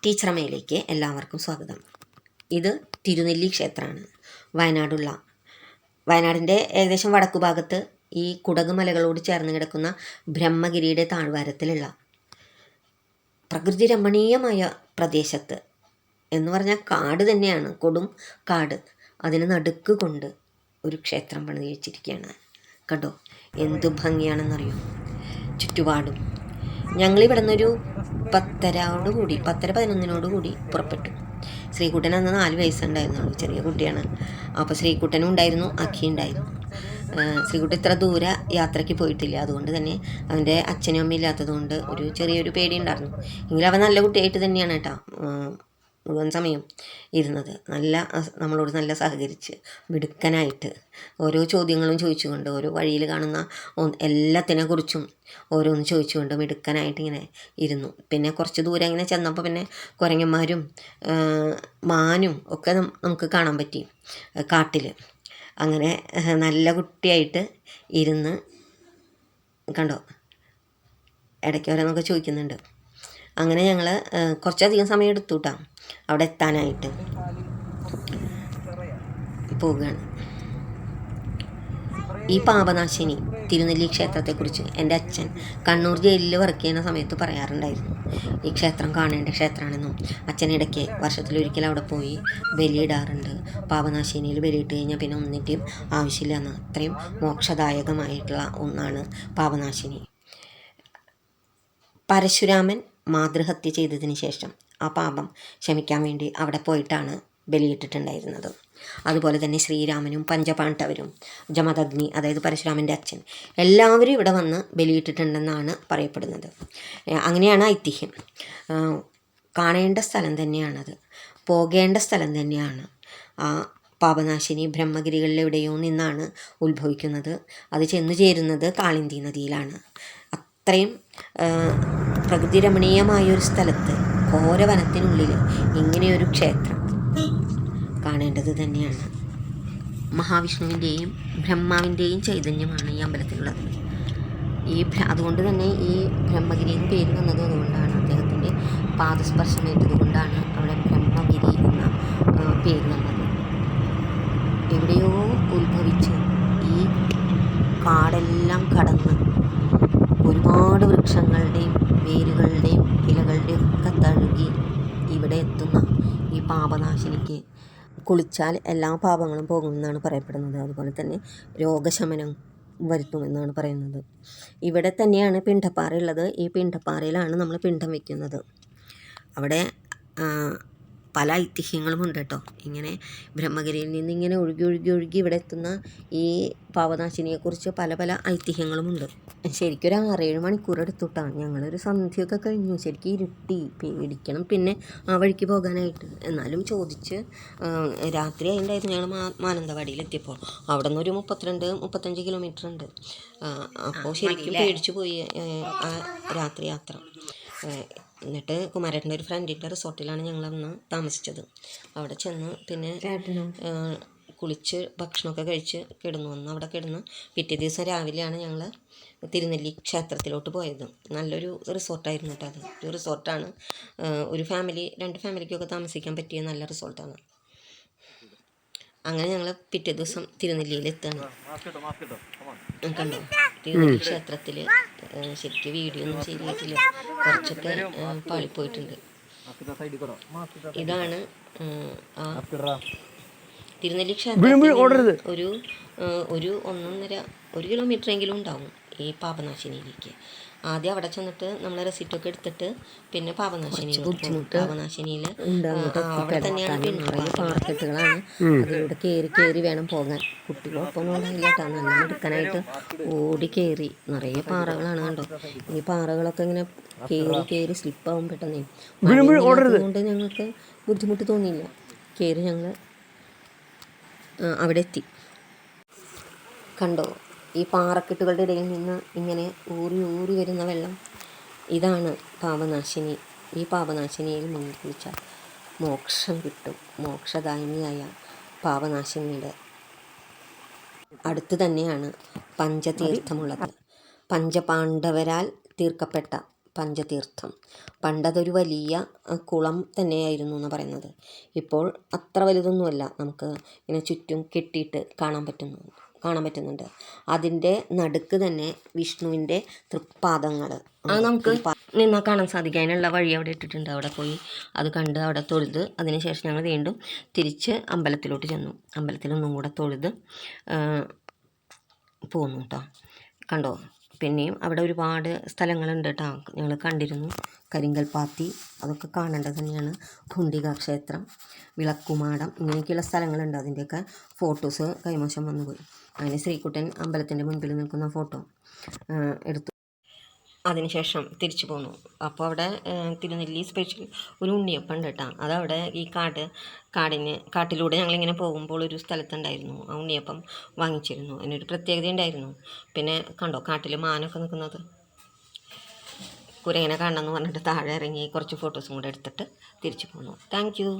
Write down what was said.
ടീച്ചറമ്മയിലേക്ക് എല്ലാവർക്കും സ്വാഗതം. ഇത് തിരുനെല്ലി ക്ഷേത്രമാണ്. വയനാടിൻ്റെ ഏകദേശം വടക്കു ഭാഗത്ത് ഈ കുടക് മലകളോട് ചേർന്ന് കിടക്കുന്ന ബ്രഹ്മഗിരിയുടെ താഴ്വാരത്തിലുള്ള പ്രകൃതി രമണീയമായ പ്രദേശത്ത് എന്ന് പറഞ്ഞാൽ കാട് തന്നെയാണ്, കൊടും കാട്. അതിന് നടുക്ക് കൊണ്ട് ഒരു ക്ഷേത്രം പണിത് വെച്ചിരിക്കുകയാണ്. കണ്ടോ എന്തു ഭംഗിയാണെന്നറിയോ ചുറ്റുപാടും. ഞങ്ങളിവിടെ നിന്നൊരു 10:11 പുറപ്പെട്ടു. ശ്രീകുട്ടൻ അന്ന് 4 വയസ്സുണ്ടായിരുന്നുള്ളൂ, ചെറിയ കുട്ടിയാണ്. അപ്പോൾ ശ്രീകുട്ടനും ഉണ്ടായിരുന്നു, അഖി ഉണ്ടായിരുന്നു. ശ്രീകുട്ടൻ ഇത്ര ദൂര യാത്രയ്ക്ക് പോയിട്ടില്ല. അതുകൊണ്ട് തന്നെ അവൻ്റെ അച്ഛനും അമ്മയും ഇല്ലാത്തത് കൊണ്ട് ചെറിയൊരു പേടി ഉണ്ടായിരുന്നു. എങ്കിലും അവൻ നല്ല കുട്ടിയായിട്ട് തന്നെയാണ് കേട്ടോ മുഴുവൻ സമയം ഇരുന്നത്. നമ്മളോട് നല്ല സഹകരിച്ച് മിടുക്കനായിട്ട് ഓരോ ചോദ്യങ്ങളും ചോദിച്ചുകൊണ്ട്, ഓരോ വഴിയിൽ കാണുന്ന എല്ലാത്തിനെക്കുറിച്ചും ഓരോന്ന് ചോദിച്ചുകൊണ്ട് മിടുക്കനായിട്ട് ഇങ്ങനെ ഇരുന്നു. പിന്നെ കുറച്ച് ദൂരം ഇങ്ങനെ ചെന്നപ്പോൾ പിന്നെ കുരങ്ങന്മാരും മാനും ഒക്കെ നമുക്ക് കാണാൻ പറ്റി കാട്ടിൽ. അങ്ങനെ നല്ല കുട്ടിയായിട്ട് ഇരുന്ന് കണ്ടോ. ഇടയ്ക്ക് ഓരോന്നൊക്കെ ചോദിക്കുന്നുണ്ട്. അങ്ങനെ ഞങ്ങൾ കുറച്ചധികം സമയം എടുത്തു കേട്ടോ അവിടെ എത്താനായിട്ട്. പോവുകയാണ്. ഈ പാപനാശിനി തിരുനെല്ലി ക്ഷേത്രത്തെക്കുറിച്ച് എൻ്റെ അച്ഛൻ കണ്ണൂർ ജയിലിൽ വർക്ക് ചെയ്യുന്ന സമയത്ത് പറയാറുണ്ടായിരുന്നു. ഈ ക്ഷേത്രം കാണേണ്ട ക്ഷേത്രമാണെന്നും അച്ഛനിടയ്ക്ക് വർഷത്തിലൊരിക്കൽ അവിടെ പോയി ബലിയിടാറുണ്ട്. പാപനാശിനിയിൽ ബലിയിട്ട് കഴിഞ്ഞാൽ പിന്നെ ഒന്നിൻ്റെയും ആവശ്യമില്ല എന്ന്. അത്രയും മോക്ഷദായകമായിട്ടുള്ള ഒന്നാണ് പാപനാശിനി. പരശുരാമൻ മാതൃഹത്യ ചെയ്തതിന് ശേഷം ആ പാപം ശമിക്കാൻ വേണ്ടി അവിടെ പോയിട്ടാണ് ബലിയിട്ടിട്ടുണ്ടായിരുന്നത്. അതുപോലെ തന്നെ ശ്രീരാമനും പഞ്ചപാണ്ഡവരും ജമദഗ്നി, അതായത് പരശുരാമൻ്റെ അച്ഛൻ, എല്ലാവരും ഇവിടെ വന്ന് ബലിയിട്ടിട്ടുണ്ടെന്നാണ് പറയപ്പെടുന്നത്. അങ്ങനെയാണ് ഐതിഹ്യം. കാണേണ്ട സ്ഥലം തന്നെയാണത്, പോകേണ്ട സ്ഥലം തന്നെയാണ്. ആ പാപനാശിനി ബ്രഹ്മഗിരികളിലെവിടെയോ നിന്നാണ് ഉത്ഭവിക്കുന്നത്. അത് ചെന്നു ചേരുന്നത് കാളിന്തി നദിയിലാണ്. അത്രയും പ്രകൃതി രമണീയമായൊരു സ്ഥലത്ത്, ഘോരവനത്തിനുള്ളിൽ ഇങ്ങനെയൊരു ക്ഷേത്രം കാണേണ്ടത് തന്നെയാണ്. മഹാവിഷ്ണുവിൻ്റെയും ബ്രഹ്മാവിൻ്റെയും ചൈതന്യമാണ് ഈ അമ്പലത്തിലുള്ളത്. അതുകൊണ്ട് തന്നെ ഈ ബ്രഹ്മഗിരി എന്ന് പേര് വന്നത് അതുകൊണ്ടാണ്. അദ്ദേഹത്തിൻ്റെ പാദസ്പർശമേറ്റത് കൊണ്ടാണ് അവിടെ ബ്രഹ്മഗിരി എന്ന പേര് വന്നത്. എവിടെയോ ഉത്ഭവിച്ച് ഈ കാടെല്ലാം കടന്ന് ഒരുപാട് വൃക്ഷങ്ങളുടെയും വേരുകളുടെയും ഇലകളുടെയും ഒക്കെ തഴുകി ഇവിടെ എത്തുന്ന ഈ പാപനാശിനിക്ക് കുളിച്ചാൽ എല്ലാ പാപങ്ങളും പോകുമെന്നാണ് പറയപ്പെടുന്നത്. അതുപോലെ തന്നെ രോഗശമനം വരുത്തുമെന്നാണ് പറയുന്നത്. ഇവിടെ തന്നെയാണ് പിണ്ടപ്പാറ ഉള്ളത്. ഈ പിണ്ടപ്പാറയിലാണ് നമ്മൾ പിണ്ടം വയ്ക്കുന്നത്. അവിടെ പല ഐതിഹ്യങ്ങളും ഉണ്ട് കേട്ടോ. ഇങ്ങനെ ബ്രഹ്മഗിരിയിൽ നിന്ന് ഇങ്ങനെ ഒഴുകി ഇവിടെ എത്തുന്ന ഈ പാപനാശിനിയെക്കുറിച്ച് പല ഐതിഹ്യങ്ങളുമുണ്ട്. ശരിക്കും ഒരു 6-7 മണിക്കൂർ എടുത്തുട്ടാണ്. ഞങ്ങളൊരു സന്ധ്യയൊക്കെ കഴിഞ്ഞു, ശരിക്കും ഇരുട്ടി, പേടിക്കണം പിന്നെ ആ വഴിക്ക് പോകാനായിട്ട്. എന്നാലും ചോദിച്ച് രാത്രി ആയിട്ടുണ്ടായിരുന്നു. ഞങ്ങൾ മാനന്തവാടിയിലെത്തിയപ്പോൾ അവിടെ നിന്ന് ഒരു 32-35 കിലോമീറ്റർ ഉണ്ട്. അപ്പോൾ ശരിക്കും പേടിച്ചു പോയി ആ രാത്രി യാത്ര. എന്നിട്ട് കുമാരേട്ടൻ്റെ ഒരു ഫ്രണ്ടിൻ്റെ റിസോർട്ടിലാണ് ഞങ്ങളന്ന് താമസിച്ചത്. അവിടെ ചെന്ന് പിന്നെ കുളിച്ച് ഭക്ഷണമൊക്കെ കഴിച്ച് കിടന്നു വന്ന് അവിടെ കിടന്ന് പിറ്റേ ദിവസം രാവിലെയാണ് ഞങ്ങൾ തിരുനെല്ലി ക്ഷേത്രത്തിലോട്ട് പോയത്. നല്ലൊരു റിസോർട്ടായിരുന്നു കേട്ടോ. അത് ഒരു റിസോർട്ടാണ്. ഒരു ഫാമിലി 2 ഫാമിലിക്കൊക്കെ താമസിക്കാൻ പറ്റിയ നല്ല റിസോർട്ടാണ്. അങ്ങനെ ഞങ്ങൾ പിറ്റേ ദിവസം തിരുനെല്ലിയിലെത്താണ്. കണ്ടോ തിരുനെല്ലി ക്ഷേത്രത്തിൽ ശരിക്കും വീഡിയോ ഒന്നും ശരിയായിട്ടില്ല, കുറച്ചൊക്കെ പാളിപ്പോയിട്ടുണ്ട്. ഇതാണ് തിരുനെല്ലി ക്ഷേത്രത്തിൽ ഒരു 1.5 കിലോമീറ്ററെങ്കിലും ഉണ്ടാവും ഈ പാപനാശിനിയിലേക്ക്. ആദ്യം അവിടെ ചെന്നിട്ട് നമ്മൾ റെസിപ്റ്റൊക്കെ എടുത്തിട്ട് പിന്നെ പാപനാശിനിയിൽ അവിടെ തന്നെയാണ് പാറക്കെട്ടുകളാണ്. അതിലൂടെ കയറി വേണം പോകാൻ. കുട്ടികളൊപ്പം ഉണ്ടായില്ല കേട്ടോ. നല്ല മിടുക്കനായിട്ട് ഓടി കയറി. നിറയെ പാറകളാണ് കണ്ടോ. ഈ പാറകളൊക്കെ ഇങ്ങനെ കയറി സ്ലിപ്പാവും പെട്ടെന്ന്. അതുകൊണ്ട് ഞങ്ങൾക്ക് ബുദ്ധിമുട്ട് തോന്നിയില്ല. കയറി ഞങ്ങൾ അവിടെ എത്തി. കണ്ടോ ഈ പാറക്കെട്ടുകളുടെ ഇടയിൽ നിന്ന് ഇങ്ങനെ ഊറി വരുന്ന വെള്ളം. ഇതാണ് പാപനാശിനി. ഈ പാപനാശിനിയിൽ മുങ്ങി കുളിച്ചാൽ മോക്ഷം കിട്ടും. മോക്ഷദായിനിയായ പാപനാശിനിയുടെ അടുത്ത് തന്നെയാണ് പഞ്ചതീർത്ഥമുള്ളത്. പഞ്ചപാണ്ഡവരാൽ തീർക്കപ്പെട്ട പഞ്ചതീർത്ഥം. പണ്ടതൊരു വലിയ കുളം തന്നെയായിരുന്നു എന്ന് പറയുന്നത്. ഇപ്പോൾ അത്ര വലുതൊന്നുമല്ല, നമുക്ക് ഇങ്ങനെ ചുറ്റും കെട്ടിയിട്ട് കാണാൻ പറ്റുന്നുണ്ട്. അതിൻ്റെ നടുക്ക് തന്നെ വിഷ്ണുവിൻ്റെ തൃപ്പാദങ്ങൾ അത് നമുക്ക് നിന്നാൽ കാണാൻ സാധിക്കും. അതിനുള്ള വഴി അവിടെ ഇട്ടിട്ടുണ്ട്. അവിടെ പോയി അത് കണ്ട് അവിടെ തൊഴുത് അതിനുശേഷം ഞങ്ങൾ വീണ്ടും തിരിച്ച് അമ്പലത്തിലോട്ട് ചെന്നു. അമ്പലത്തിലൊന്നും കൂടെ തൊഴുത് പോന്നു കേട്ടോ. കണ്ടോ, പിന്നെയും അവിടെ ഒരുപാട് സ്ഥലങ്ങളുണ്ട് കേട്ടോ. ഞങ്ങൾ കണ്ടിരുന്നു. കരിങ്കൽപ്പാത്തി, അതൊക്കെ കാണേണ്ടത് തന്നെയാണ്. ഖുണ്ടിക ക്ഷേത്രം, വിളക്കുമാടം, ഇങ്ങനെയൊക്കെയുള്ള സ്ഥലങ്ങളുണ്ട്. അതിൻ്റെയൊക്കെ ഫോട്ടോസ് കൈമോശം വന്നുപോയി. അങ്ങനെ ശ്രീകുട്ടൻ അമ്പലത്തിൻ്റെ മുൻപിൽ നിൽക്കുന്ന ഫോട്ടോ എടുത്തു. അതിനുശേഷം തിരിച്ചു പോന്നു. അപ്പോൾ അവിടെ തിരുനെല്ലി സ്പെഷ്യൽ ഒരു ഉണ്ണിയപ്പം ഉണ്ട് കേട്ടോ. അതവിടെ ഈ കാട്ടിലൂടെ ഞങ്ങളിങ്ങനെ പോകുമ്പോൾ ഒരു സ്ഥലത്തുണ്ടായിരുന്നു. ആ ഉണ്ണിയപ്പം വാങ്ങിച്ചിരുന്നു. അതിനൊരു പ്രത്യേകത ഉണ്ടായിരുന്നു. പിന്നെ കണ്ടോ, കാട്ടിൽ മാനൊക്കെ നിൽക്കുന്നത്. കുരങ്ങനെ കാണണമെന്ന് പറഞ്ഞിട്ട് താഴെ ഇറങ്ങി കുറച്ച് ഫോട്ടോസും കൂടെ എടുത്തിട്ട് തിരിച്ചു പോന്നു. Thank you.